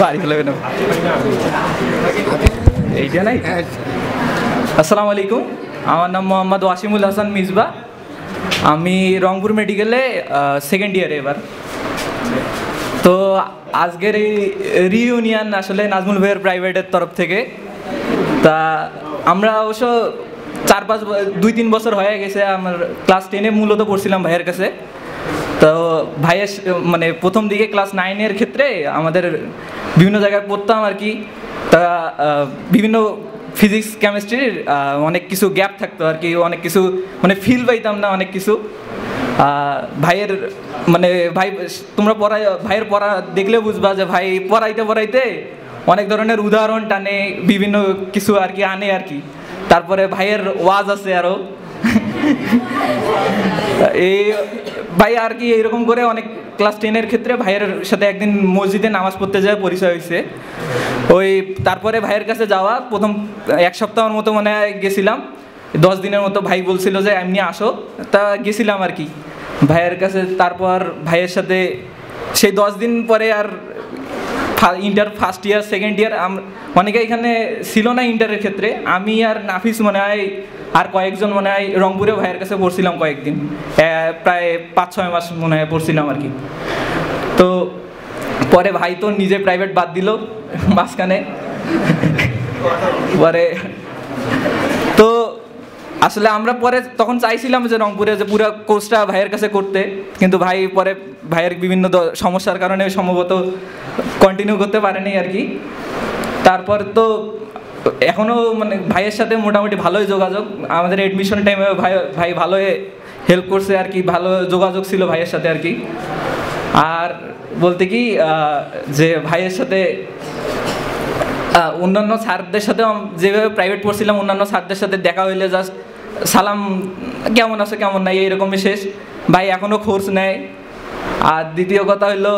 বাড়ি হলে না এইটা নাই। আসসালামু আলাইকুম, আমার নাম মোহাম্মদ ওয়াসিমুল হাসান মিসবা। আমি রংপুর মেডিকেলে সেকেন্ড ইয়ারে এবার। তো আজকের এই রিইউনিয়ন আসলে নাজমুল ভাইয়ের প্রাইভেটের তরফ থেকে। তা আমরা অবশ্য 2-3 বছর হয়ে গেছে। আমার ক্লাস 10-এ মূলত পড়ছিলাম ভাইয়ের কাছে। তো ভাইয়ের মানে প্রথম দিকে ক্লাস 9-এর ক্ষেত্রে আমাদের বিভিন্ন জায়গায় পড়তাম আর কি। তা বিভিন্ন ফিজিক্স কেমিস্ট্রির অনেক কিছু গ্যাপ থাকতো আর কি, অনেক কিছু মানে ফিল পাইতাম না অনেক কিছু। ভাইয়ের মানে তোমরা ভাইয়ের পড়া দেখলে বুঝবা যে ভাই পড়াইতে অনেক ধরনের উদাহরণ টানে, বিভিন্ন কিছু আর কি আনে আর কি। তারপরে ভাইয়ের ওয়াজ আছে আরও এই ভাই আর কি এরকম করে অনেক ক্লাস 10-এর ক্ষেত্রে ভাইয়ের সাথে একদিন মসজিদে নামাজ পড়তে যাওয়া পরিচয় হয়েছে। তারপরে ভাইয়ের কাছে যাওয়া প্রথম 1 সপ্তাহের মতো মনে হয় গেছিলাম, 10 দিনের মতো ভাই বলছিল যে এমনি আসো, তা গেছিলাম আর কি ভাইয়ের কাছে। তারপর ভাইয়ের সাথে সেই 10 দিন পরে আর inter first year second year অনেকে এখানে ছিল না ইন্টারের ক্ষেত্রে। আমি আর নাফিস মনে হয় আর কয়েকজন মনে হয় রংপুরে ভাইয়ের কাছে পড়ছিলাম কয়েকদিন, প্রায় 5-6 মাস মনে হয় পড়ছিলাম আর কি। তো পরে ভাই তো নিজে প্রাইভেট বাদ দিল মাঝখানে পরে। তো আসলে আমরা পরে তখন চাইছিলাম যে রংপুরে যে পুরো কোর্সটা ভাইয়ের কাছে করতে, কিন্তু ভাই পরে ভাইয়ের বিভিন্ন সমস্যার কারণে সম্ভবত কন্টিনিউ করতে পারেনি আর কি। তারপর তো এখনও মানে ভাইয়ের সাথে মোটামুটি ভালোই যোগাযোগ। আমাদের এডমিশন টাইমে ভাই ভালোই হেল্প করছে আর কি, ভালো যোগাযোগ ছিল ভাইয়ের সাথে আর কি। আর বলতে কি যে ভাইয়ের সাথে অন্যান্য স্যারদের সাথেও যেভাবে প্রাইভেট পড়ছিলাম অন্যান্য স্যারদের সাথে দেখা হইলে জাস্ট সালাম, কেমন আছে কেমন নাই, এইরকমই শেষ। ভাই এখনও খোঁজ নেয়। আর দ্বিতীয় কথা হইলো